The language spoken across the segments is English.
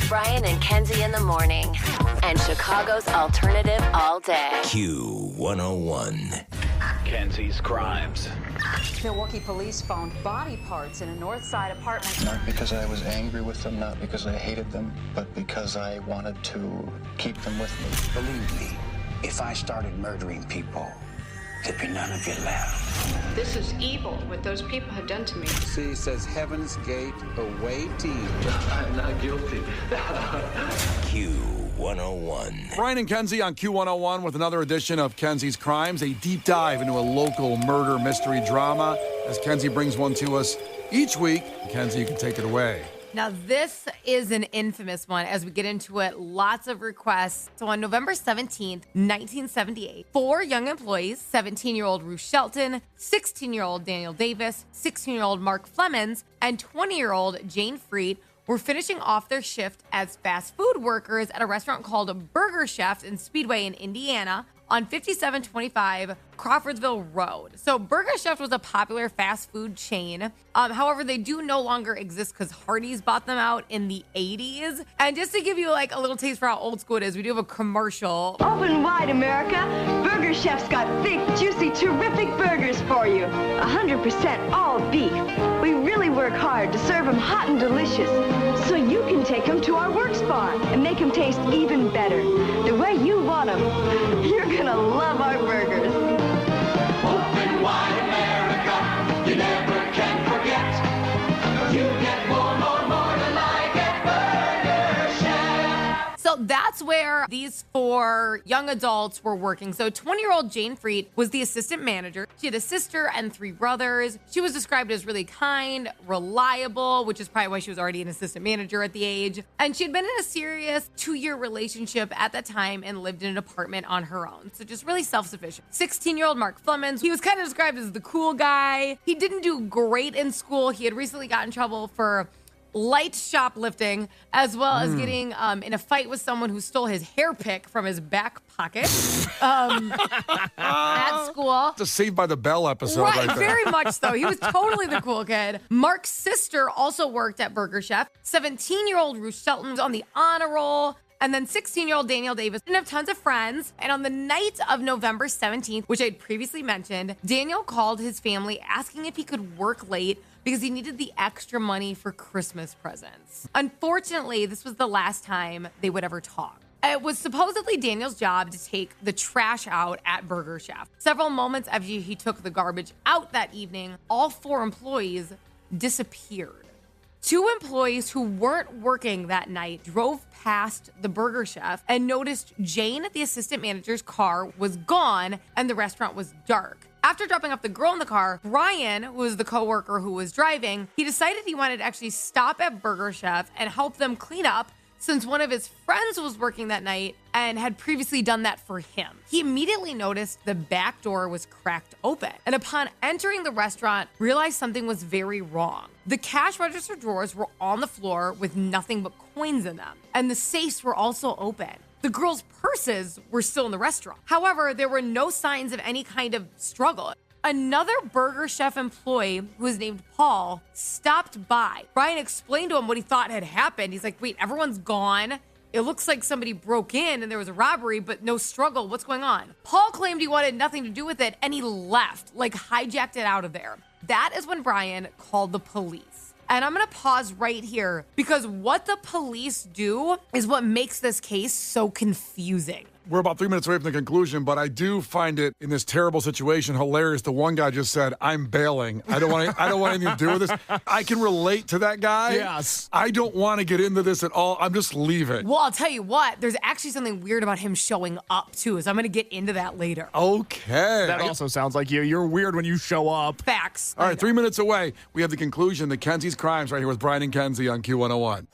Brian and Kenzie in the morning. And Chicago's alternative all day. Q101. Kenzie's Krimes. Milwaukee police found body parts in a North Side apartment. Not because I was angry with them, not because I hated them, but because I wanted to keep them with me. Believe me, if I started murdering people, there'd be none of you left. This is evil, what those people have done to me. C says Heaven's Gate away team. I'm not guilty. Q101. Brian and Kenzie on Q101 with another edition of Kenzie's Krimes, a deep dive into a local murder mystery drama. As Kenzie brings one to us each week, Kenzie, you can take it away. Now, this is an infamous one. As we get into it, lots of requests. So on November 17th, 1978, 4 young employees, 17-year-old Ruth Shelton, 16-year-old Daniel Davis, 16-year-old Mark Flemons, and 20-year-old Jane Freed, were finishing off their shift as fast food workers at a restaurant called Burger Chef in Speedway in Indiana on 5725 Crawfordsville Road. So Burger Chef was a popular fast food chain. However, they do no longer exist because Hardee's bought them out in the 80s. And just to give you like a little taste for how old school it is, we do have a commercial. Open wide, America. Burger Chef's got thick, juicy, terrific burgers for you. 100% all beef. We really work hard to serve them hot and delicious, so you can take them to our works barn and make them taste even better, the way you want them. You're gonna love our burgers. Open wide, America, you never can forget. You get more to like at Burger Chef. So that's where these 4 young adults were working. So 20-year-old Jane Freed was the assistant manager. She had a sister and 3 brothers. She was described as really kind, reliable, which is probably why she was already an assistant manager at the age. And she had been in a serious 2-year relationship at that time and lived in an apartment on her own. So just really self-sufficient. 16-year-old Mark Flemons, he was kind of described as the cool guy. He didn't do great in school. He had recently gotten in trouble for light shoplifting, as well as getting in a fight with someone who stole his hair pick from his back pocket at school. It's a Saved by the Bell episode right there. Very much so. He was totally the cool kid. Mark's sister also worked at Burger Chef. 17-year-old Ruth Shelton was on the honor roll. And then 16-year-old Daniel Davis didn't have tons of friends. And on the night of November 17th, which I'd previously mentioned, Daniel called his family asking if he could work late because he needed the extra money for Christmas presents. Unfortunately, this was the last time they would ever talk. It was supposedly Daniel's job to take the trash out at Burger Chef. Several moments after he took the garbage out that evening, all 4 employees disappeared. 2 employees who weren't working that night drove past the Burger Chef and noticed Jane, the assistant manager's car, was gone and the restaurant was dark. After dropping off the girl in the car, Brian, who was the coworker who was driving, he decided he wanted to actually stop at Burger Chef and help them clean up, since one of his friends was working that night and had previously done that for him. He immediately noticed the back door was cracked open, and upon entering the restaurant, realized something was very wrong. The cash register drawers were on the floor with nothing but coins in them, and the safes were also open. The girls' purses were still in the restaurant. However, there were no signs of any kind of struggle. Another Burger Chef employee, who was named Paul, stopped by. Brian explained to him what he thought had happened. He's like, wait, everyone's gone. It looks like somebody broke in and there was a robbery, but no struggle. What's going on? Paul claimed he wanted nothing to do with it, and he left, like hijacked it out of there. That is when Brian called the police. And I'm going to pause right here because what the police do is what makes this case so confusing. We're about 3 minutes away from the conclusion, but I do find it in this terrible situation hilarious. The one guy just said, "I'm bailing. I don't want anything to do with this." I can relate to that guy. Yes. I don't want to get into this at all. I'm just leaving. Well, I'll tell you what, there's actually something weird about him showing up too, so I'm going to get into that later. Okay. That also sounds like you. You're weird when you show up. Facts. All right, 3 minutes away. We have the conclusion, the Kenzie's Krimes right here with Brian and Kenzie on Q101.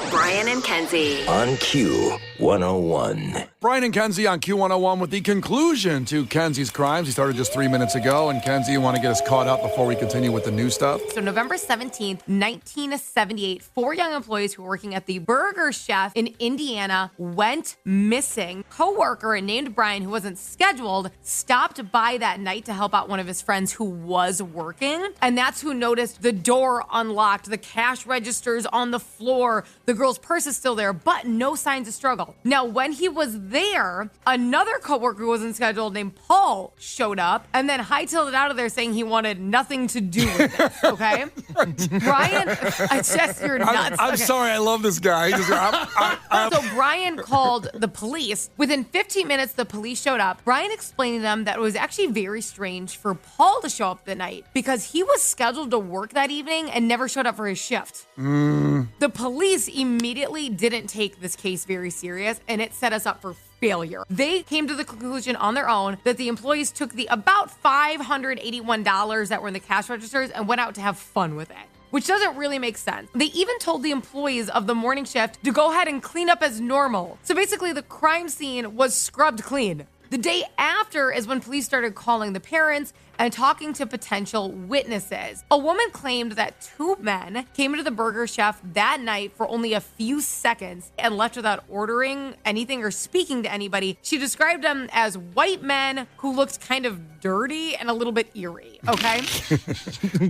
Brian and Kenzie. On Q101. 101. Brian and Kenzie on Q101 with the conclusion to Kenzie's Crimes. He started just 3 minutes ago. And Kenzie, you want to get us caught up before we continue with the new stuff? So November 17th, 1978, 4 young employees who were working at the Burger Chef in Indiana went missing. Coworker named Brian, who wasn't scheduled, stopped by that night to help out one of his friends who was working. And that's who noticed the door unlocked, the cash registers on the floor, the girl's purse is still there, but no signs of struggle. Now, when he was there, another coworker who wasn't scheduled named Paul showed up and then hightailed it out of there saying he wanted nothing to do with this, okay? Brian, it's just, you're nuts. I'm okay. sorry, I love this guy. So Brian called the police. Within 15 minutes, the police showed up. Brian explained to them that it was actually very strange for Paul to show up the night because he was scheduled to work that evening and never showed up for his shift. The police immediately didn't take this case very serious, and it set us up for failure. They came to the conclusion on their own that the employees took the about $581 that were in the cash registers and went out to have fun with it, which doesn't really make sense. They even told the employees of the morning shift to go ahead and clean up as normal. So basically, the crime scene was scrubbed clean. The day after is when police started calling the parents and talking to potential witnesses. A woman claimed that 2 men came into the Burger Chef that night for only a few seconds and left without ordering anything or speaking to anybody. She described them as white men who looked kind of dirty and a little bit eerie, okay?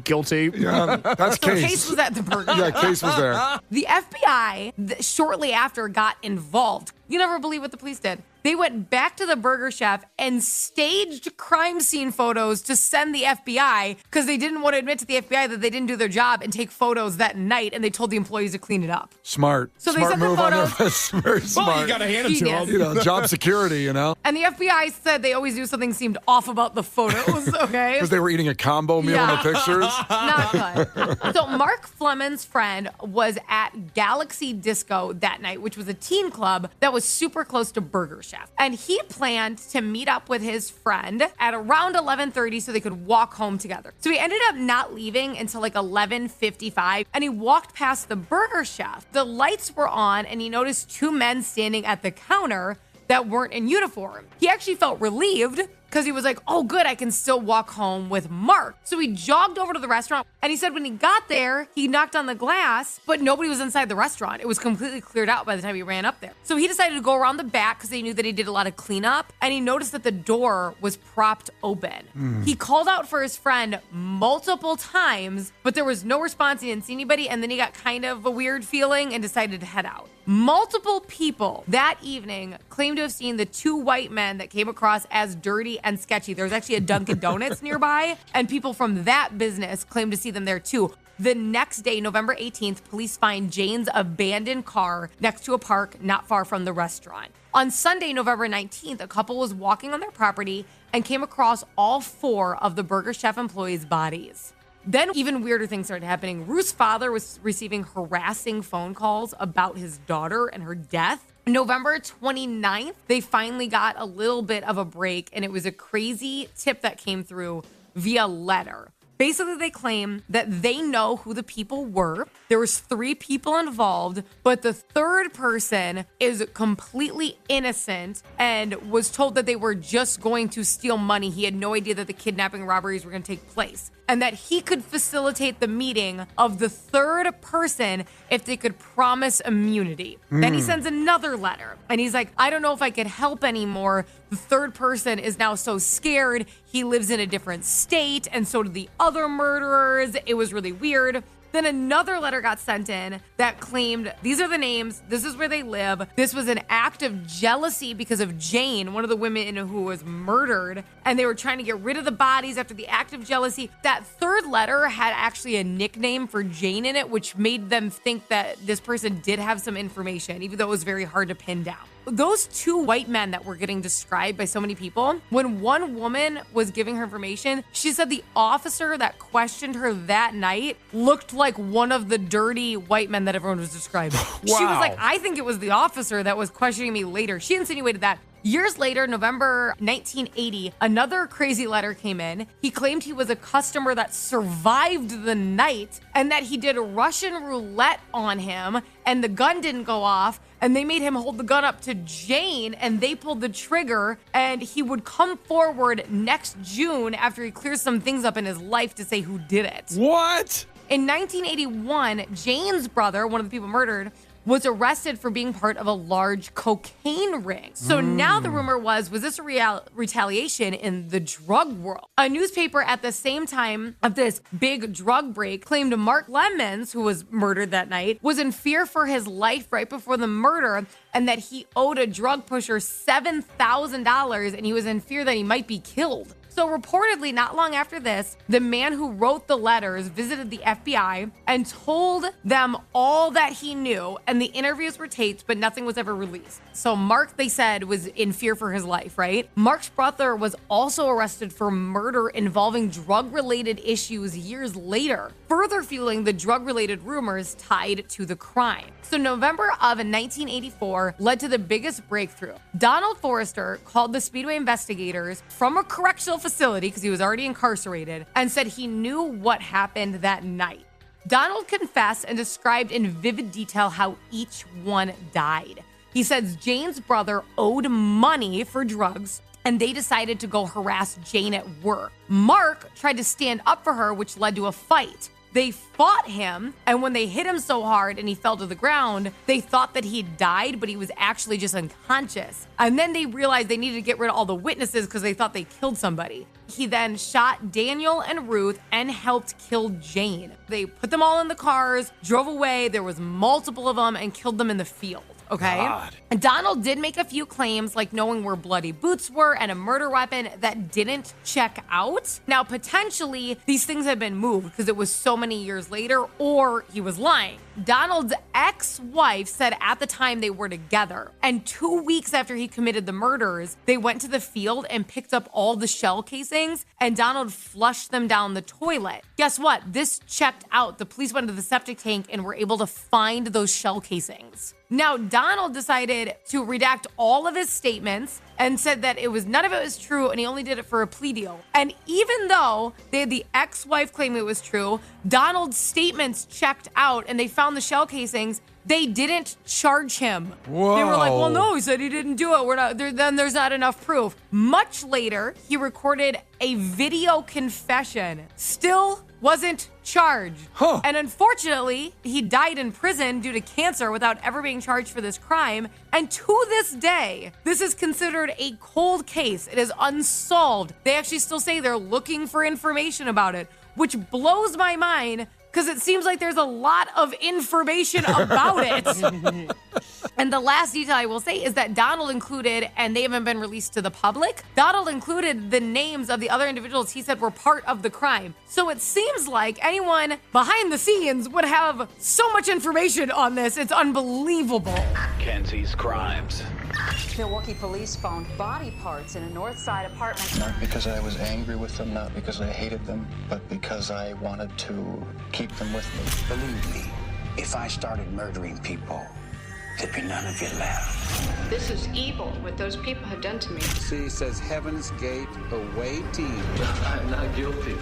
Guilty. Yeah, that's so Case was at the Burger Yeah, Chef. Case was there. The FBI shortly after got involved. You never believe what the police did. They went back to the Burger Chef and staged crime scene photos to send the FBI because they didn't want to admit to the FBI that they didn't do their job and take photos that night, and they told the employees to clean it up. Smart. So they smart sent the move on their photos. Very smart. Well, you got to hand it to Genius. them. Job security, And the FBI said they always knew something seemed off about the photos, okay? Because they were eating a combo meal in the pictures. Not good. So Mark Fleming's friend was at Galaxy Disco that night, which was a teen club that was super close to Burger Chef. And he planned to meet up with his friend at around 11:30 so they could walk home together. So he ended up not leaving until like 11:55, and he walked past the Burger Chef. The lights were on, and he noticed 2 men standing at the counter that weren't in uniform. He actually felt relieved because he was like, oh, good, I can still walk home with Mark. So he jogged over to the restaurant, and he said when he got there, he knocked on the glass, but nobody was inside the restaurant. It was completely cleared out by the time he ran up there. So he decided to go around the back because he knew that he did a lot of cleanup, and he noticed that the door was propped open. He called out for his friend multiple times, but there was no response. He didn't see anybody, and then he got kind of a weird feeling and decided to head out. Multiple people that evening claimed to have seen the 2 white men that came across as dirty and sketchy. There was actually a Dunkin' Donuts nearby, and people from that business claimed to see them there too. The next day, November 18th, police find Jane's abandoned car next to a park not far from the restaurant. On Sunday, November 19th, a couple was walking on their property and came across all 4 of the Burger Chef employees' bodies. Then even weirder things started happening. Ruth's father was receiving harassing phone calls about his daughter and her death. November 29th, they finally got a little bit of a break, and it was a crazy tip that came through via letter. Basically, they claim that they know who the people were. There was 3 people involved, but the third person is completely innocent and was told that they were just going to steal money. He had no idea that the kidnapping robberies were going to take place, and that he could facilitate the meeting of the third person if they could promise immunity. Then he sends another letter, and he's like, I don't know if I could help anymore. The third person is now so scared. He lives in a different state, and so do the other murderers. It was really weird. Then another letter got sent in that claimed, these are the names, this is where they live. This was an act of jealousy because of Jane, one of the women who was murdered, and they were trying to get rid of the bodies after the act of jealousy. That third letter had actually a nickname for Jane in it, which made them think that this person did have some information, even though it was very hard to pin down. Those 2 white men that were getting described by so many people, when one woman was giving her information, she said the officer that questioned her that night looked like one of the dirty white men that everyone was describing. She was like, I think it was the officer that was questioning me later. She insinuated that. Years later, November 1980, another crazy letter came in. He claimed he was a customer that survived the night and that he did Russian roulette on him and the gun didn't go off. And they made him hold the gun up to Jane and they pulled the trigger and he would come forward next June after he clears some things up in his life to say who did it. What? In 1981, Jane's brother, one of the people murdered, was arrested for being part of a large cocaine ring. So now the rumor was this a retaliation in the drug world? A newspaper at the same time of this big drug break claimed Mark Lemons, who was murdered that night, was in fear for his life right before the murder and that he owed a drug pusher $7,000 and he was in fear that he might be killed. So reportedly, not long after this, the man who wrote the letters visited the FBI and told them all that he knew, and the interviews were taped, but nothing was ever released. So Mark, they said, was in fear for his life, right? Mark's brother was also arrested for murder involving drug-related issues years later, further fueling the drug-related rumors tied to the crime. So November of 1984 led to the biggest breakthrough. Donald Forrester called the Speedway investigators from a correctional facility, because he was already incarcerated, and said he knew what happened that night. Donald confessed and described in vivid detail how each one died. He says Jane's brother owed money for drugs, and they decided to go harass Jane at work. Mark tried to stand up for her, which led to a fight. They fought him, and when they hit him so hard and he fell to the ground, they thought that he died, but he was actually just unconscious. And then they realized they needed to get rid of all the witnesses because they thought they killed somebody. He then shot Daniel and Ruth and helped kill Jane. They put them all in the cars, drove away. There was multiple of them, and killed them in the field. Okay. God. And Donald did make a few claims, like knowing where bloody boots were and a murder weapon that didn't check out. Now, potentially, these things have been moved because it was so many years later, or he was lying. Donald's ex-wife said at the time they were together, and 2 weeks after he committed the murders, they went to the field and picked up all the shell casings, and Donald flushed them down the toilet. Guess what? This checked out. The police went to the septic tank and were able to find those shell casings. Now, Donald decided to redact all of his statements and said that none of it was true and he only did it for a plea deal. And even though they had the ex-wife claim it was true, Donald's statements checked out and they found the shell casings. They didn't charge him. Whoa. They were like, well, no, he said he didn't do it. Then there's not enough proof. Much later, he recorded a video confession. Still wasn't charged. Huh. And unfortunately, he died in prison due to cancer without ever being charged for this crime. And to this day, this is considered a cold case. It is unsolved. They actually still say they're looking for information about it, which blows my mind because it seems like there's a lot of information about it. And the last detail I will say is that Donald included, and they haven't been released to the public, Donald included the names of the other individuals he said were part of the crime. So it seems like anyone behind the scenes would have so much information on this. It's unbelievable. Kenzie's Crimes. Milwaukee police found body parts in a North Side apartment. Not because I was angry with them, not because I hated them, but because I wanted to keep them with me. Believe me, if I started murdering people, there'd be none of you left. This is evil, what those people have done to me. See, says Heaven's Gate away team. I'm not guilty.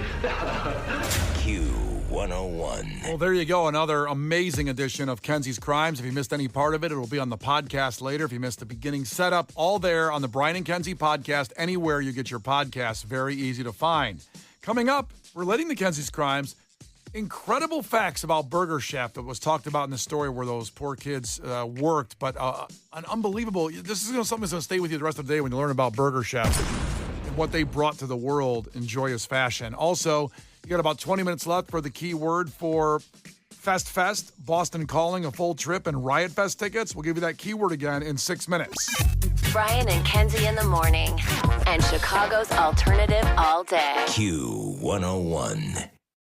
Q101. Well, there you go. Another amazing edition of Kenzie's Crimes. If you missed any part of it, it will be on the podcast later. If you missed the beginning setup, all there on the Brian and Kenzie podcast, anywhere you get your podcasts. Very easy to find. Coming up, relating to Kenzie's Crimes, incredible facts about Burger Chef that was talked about in the story where those poor kids worked, but an unbelievable, this is something that's going to stay with you the rest of the day when you learn about Burger Chef and what they brought to the world in joyous fashion. Also, you got about 20 minutes left for the keyword for Fest, Boston Calling, a full trip, and Riot Fest tickets. We'll give you that keyword again in 6 minutes. Brian and Kenzie in the morning, and Chicago's alternative all day. Q101.